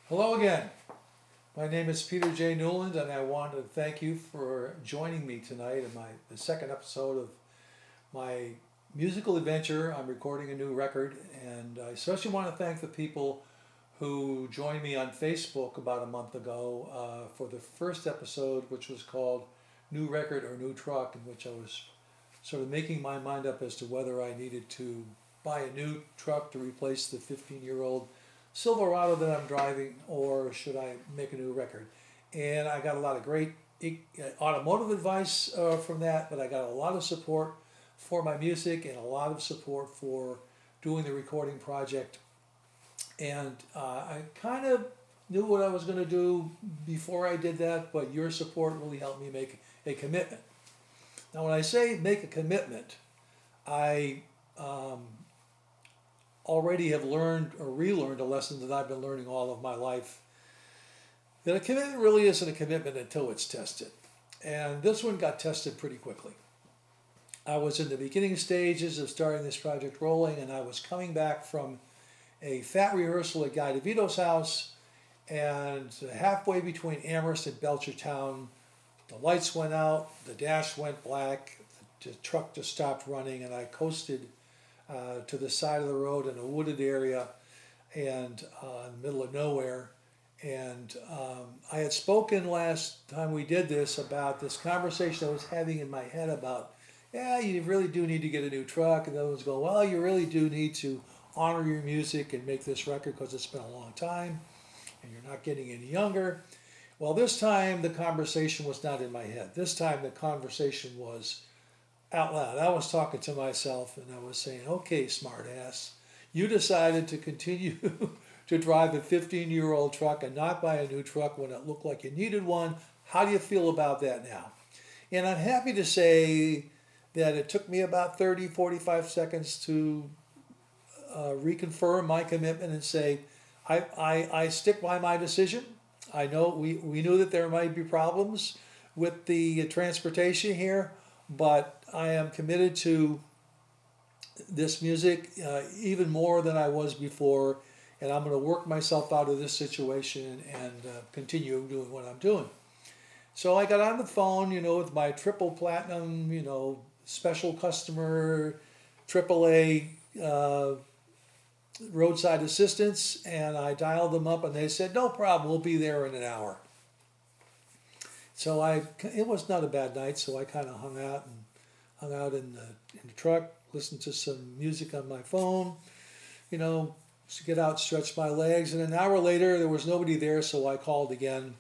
Hello again. My name is Peter J Newland, and I want to thank you for joining me tonight in the second episode of my musical adventure. I'm recording a new record, and I especially want to thank the people who joined me on Facebook about a month ago for the first episode, which was called New Record or New Truck, in which I was sort of making my mind up as to whether I needed to buy a new truck to replace the 15-year-old Silverado that I'm driving, or should I make a new record? And I got a lot of great automotive advice from that, but I got a lot of support for my music and a lot of support for doing the recording project. And I kind of knew what I was going to do before I did that, but your support really helped me make a commitment. Now, when I say make a commitment, I already have learned or relearned a lesson that I've been learning all of my life, that a commitment really isn't a commitment until it's tested. And this one got tested pretty quickly. I was in the beginning stages of starting this project rolling, and I was coming back from a fat rehearsal at Guy DeVito's house, and halfway between Amherst and Belchertown, the lights went out, the dash went black, the truck just stopped running, and I coasted to the side of the road in a wooded area and in the middle of nowhere. And I had spoken last time we did this about this conversation I was having in my head about, yeah, you really do need to get a new truck. And the other ones go, well, you really do need to honor your music and make this record because it's been a long time and you're not getting any younger. Well, this time the conversation was not in my head. This time the conversation was out loud. I was talking to myself and I was saying, okay, smartass, you decided to continue to drive a 15-year-old truck and not buy a new truck when it looked like you needed one. How do you feel about that now? And I'm happy to say that it took me about 30, 45 seconds to reconfirm my commitment and say, I stick by my decision. I know we knew that there might be problems with the transportation here, but I am committed to this music even more than I was before, and I'm going to work myself out of this situation and continue doing what I'm doing. So I got on the phone, with my triple platinum, special customer, AAA roadside assistance, and I dialed them up, and they said, no problem, we'll be there in an hour. So it was not a bad night, so I kind of hung out in the truck, listened to some music on my phone, to get out, stretch my legs. And an hour later, there was nobody there, so I called again,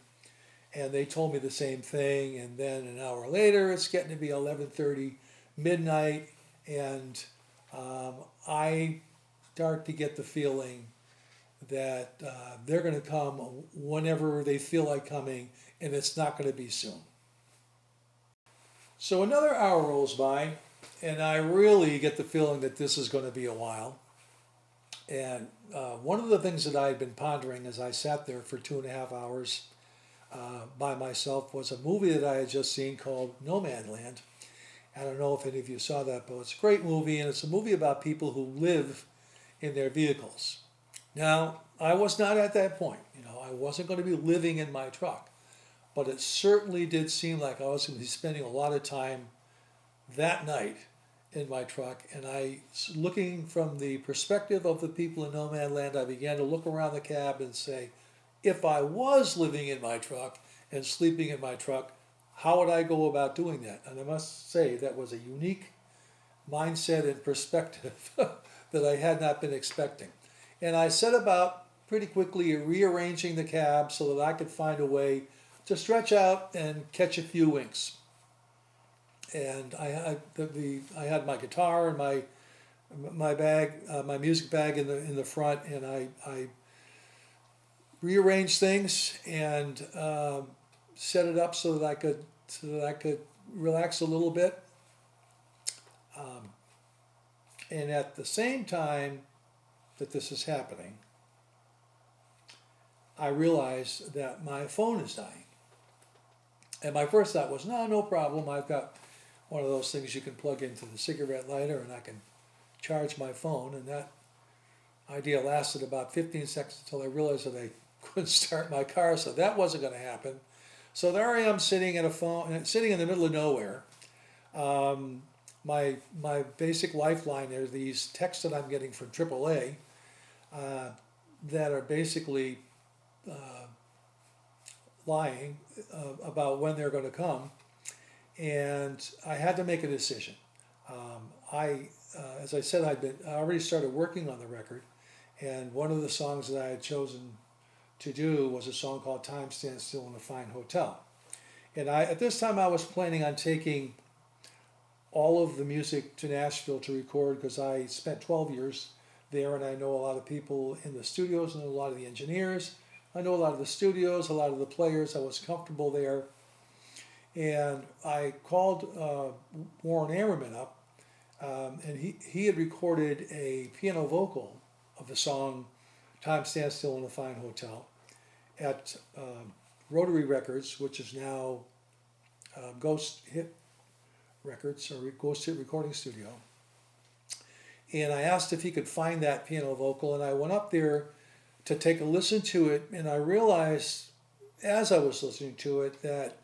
and they told me the same thing. And then an hour later, it's getting to be 11:30, midnight, and I start to get the feeling that they're going to come whenever they feel like coming, and it's not going to be soon. So another hour rolls by, and I really get the feeling that this is going to be a while. And one of the things that I had been pondering as I sat there for 2.5 hours by myself was a movie that I had just seen called Nomadland. I don't know if any of you saw that, but it's a great movie, and it's a movie about people who live in their vehicles. Now, I was not at that point. I wasn't going to be living in my truck, but it certainly did seem like I was going to be spending a lot of time that night in my truck. And looking from the perspective of the people in Nomadland, I began to look around the cab and say, if I was living in my truck and sleeping in my truck, how would I go about doing that? And I must say that was a unique mindset and perspective that I had not been expecting. And I set about pretty quickly rearranging the cab so that I could find a way to stretch out and catch a few winks. And I had my guitar and my bag, my music bag in the front, and I rearranged things and set it up so that I could relax a little bit. And at the same time that this is happening, I realized that my phone is dying. And my first thought was, no problem. I've got one of those things you can plug into the cigarette lighter and I can charge my phone. And that idea lasted about 15 seconds until I realized that I couldn't start my car, so that wasn't going to happen. So there I am sitting at a phone, sitting in the middle of nowhere. My basic lifeline are these texts that I'm getting from AAA that are basically lying about when they're going to come, and I had to make a decision. As I said, I already started working on the record, and one of the songs that I had chosen to do was a song called "Time Stands Still in a Fine Hotel," and at this time I was planning on taking all of the music to Nashville to record because I spent 12 years there, and I know a lot of people in the studios, and a lot of the engineers. I know a lot of the studios, a lot of the players. I was comfortable there. And I called Warren Ammerman up, and he had recorded a piano vocal of the song "Time Stands Still in a Fine Hotel" at Rotary Records, which is now Ghost Hit Records, or Ghost Hit Recording Studio. And I asked if he could find that piano vocal, and I went up there to take a listen to it, and I realized as I was listening to it that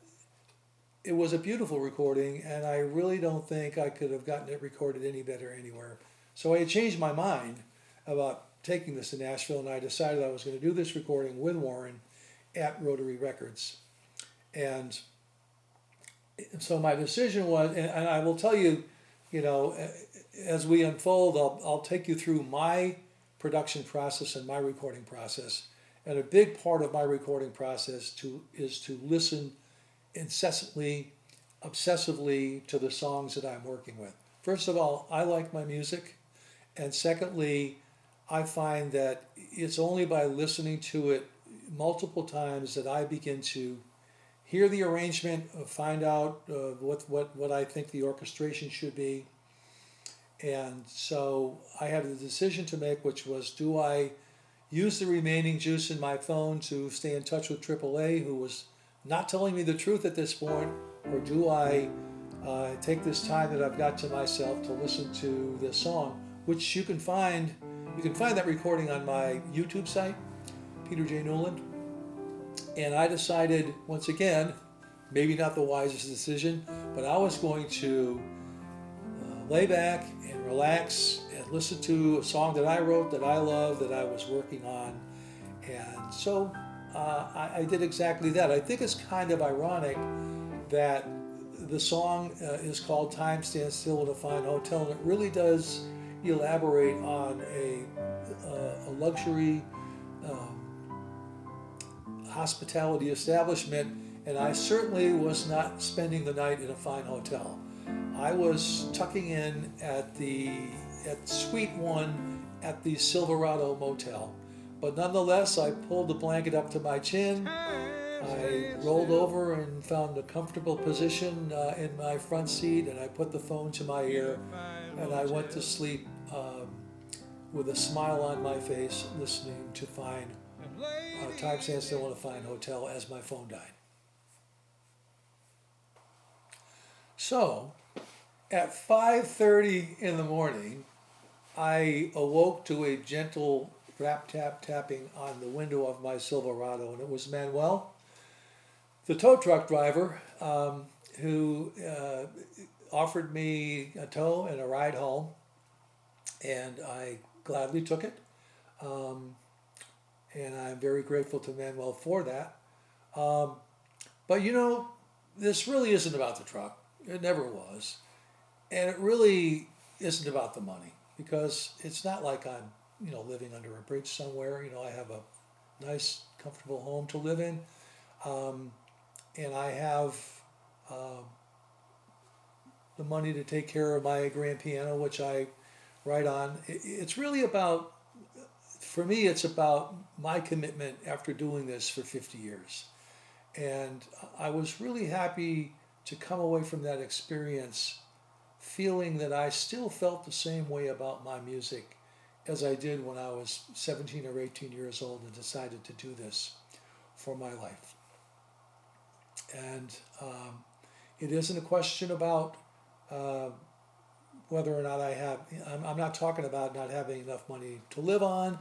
it was a beautiful recording, and I really don't think I could have gotten it recorded any better anywhere. So I had changed my mind about taking this to Nashville, and I decided I was going to do this recording with Warren at Rotary Records. And so my decision was, and I will tell you, as we unfold, I'll take you through my production process and my recording process. And a big part of my recording process is to listen incessantly, obsessively to the songs that I'm working with. First of all, I like my music. And secondly, I find that it's only by listening to it multiple times that I begin to hear the arrangement, find out what I think the orchestration should be. And so I had a decision to make, which was, do I use the remaining juice in my phone to stay in touch with AAA, who was not telling me the truth at this point, or do I take this time that I've got to myself to listen to this song, which you can find that recording on my YouTube site, Peter J Newland. And I decided, once again, maybe not the wisest decision, but I was going to lay back and relax and listen to a song that I wrote, that I love, that I was working on. And so I did exactly that. I think it's kind of ironic that the song is called "Time Stands Still in a Fine Hotel," and it really does elaborate on a luxury hospitality establishment, and I certainly was not spending the night in a fine hotel. I was tucking in at Suite 1 at the Silverado Motel. But nonetheless, I pulled the blanket up to my chin. I rolled over and found a comfortable position in my front seat, and I put the phone to my ear, and I went to sleep with a smile on my face, listening to "Time Stands Still in a Fine Hotel" as my phone died. So, at 5:30 in the morning, I awoke to a gentle tapping on the window of my Silverado, and it was Manuel, the tow truck driver, who offered me a tow and a ride home, and I gladly took it. And I'm very grateful to Manuel for that. But this really isn't about the truck. It never was. And it really isn't about the money, because it's not like I'm, living under a bridge somewhere. I have a nice, comfortable home to live in. And I have the money to take care of my grand piano, which I write on. It's really about, for me, it's about my commitment after doing this for 50 years. And I was really happy to come away from that experience feeling that I still felt the same way about my music as I did when I was 17 or 18 years old and decided to do this for my life. And it isn't a question about whether or not I'm not talking about not having enough money to live on.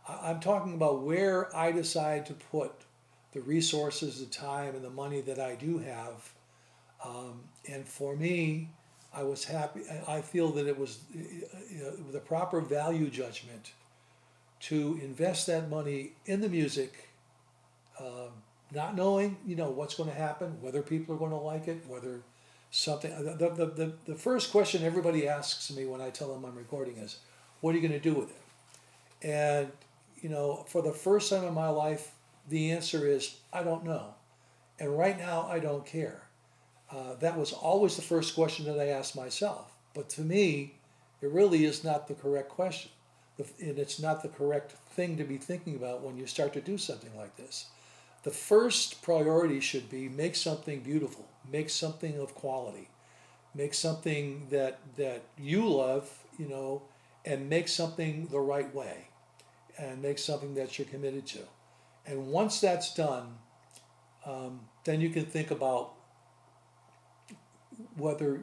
I'm talking about where I decide to put the resources, the time, and the money that I do have. And for me, I was happy. I feel that it was the proper value judgment to invest that money in the music, not knowing, what's going to happen, whether people are going to like it, whether something. The first question everybody asks me when I tell them I'm recording is, "What are you going to do with it?" And for the first time in my life, the answer is, I don't know. And right now, I don't care. That was always the first question that I asked myself. But to me, it really is not the correct question. And it's not the correct thing to be thinking about when you start to do something like this. The first priority should be make something beautiful, make something of quality, make something that you love, and make something the right way, and make something that you're committed to. And once that's done, then you can think about whether,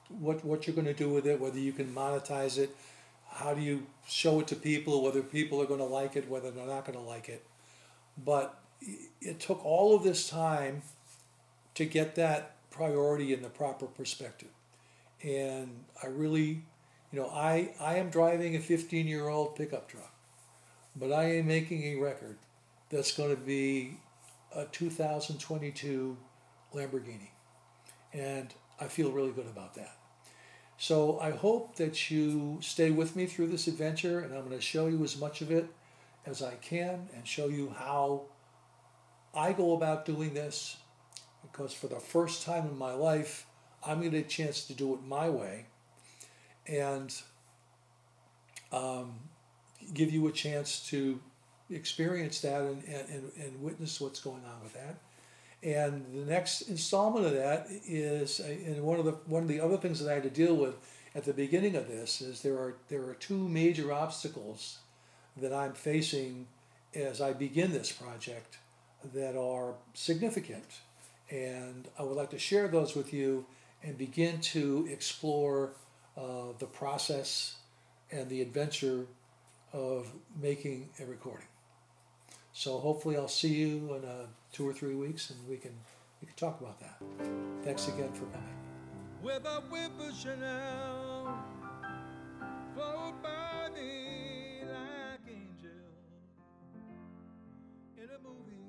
what you're going to do with it, whether you can monetize it, how do you show it to people, whether people are going to like it, whether they're not going to like it. But it took all of this time to get that priority in the proper perspective. And I really, I am driving a 15-year-old pickup truck, but I am making a record that's going to be a 2022 Lamborghini. And I feel really good about that. So I hope that you stay with me through this adventure, and I'm going to show you as much of it as I can and show you how I go about doing this, because for the first time in my life, I'm going to get a chance to do it my way, and give you a chance to experience that and witness what's going on with that. And the next installment of that is, and one of the other things that I had to deal with at the beginning of this is there are two major obstacles that I'm facing as I begin this project that are significant, and I would like to share those with you and begin to explore the process and the adventure of making a recording. So hopefully I'll see you in 2 or 3 weeks, and we can talk about that. Thanks again for coming. With a whippersnapper float by me like angel in a movie.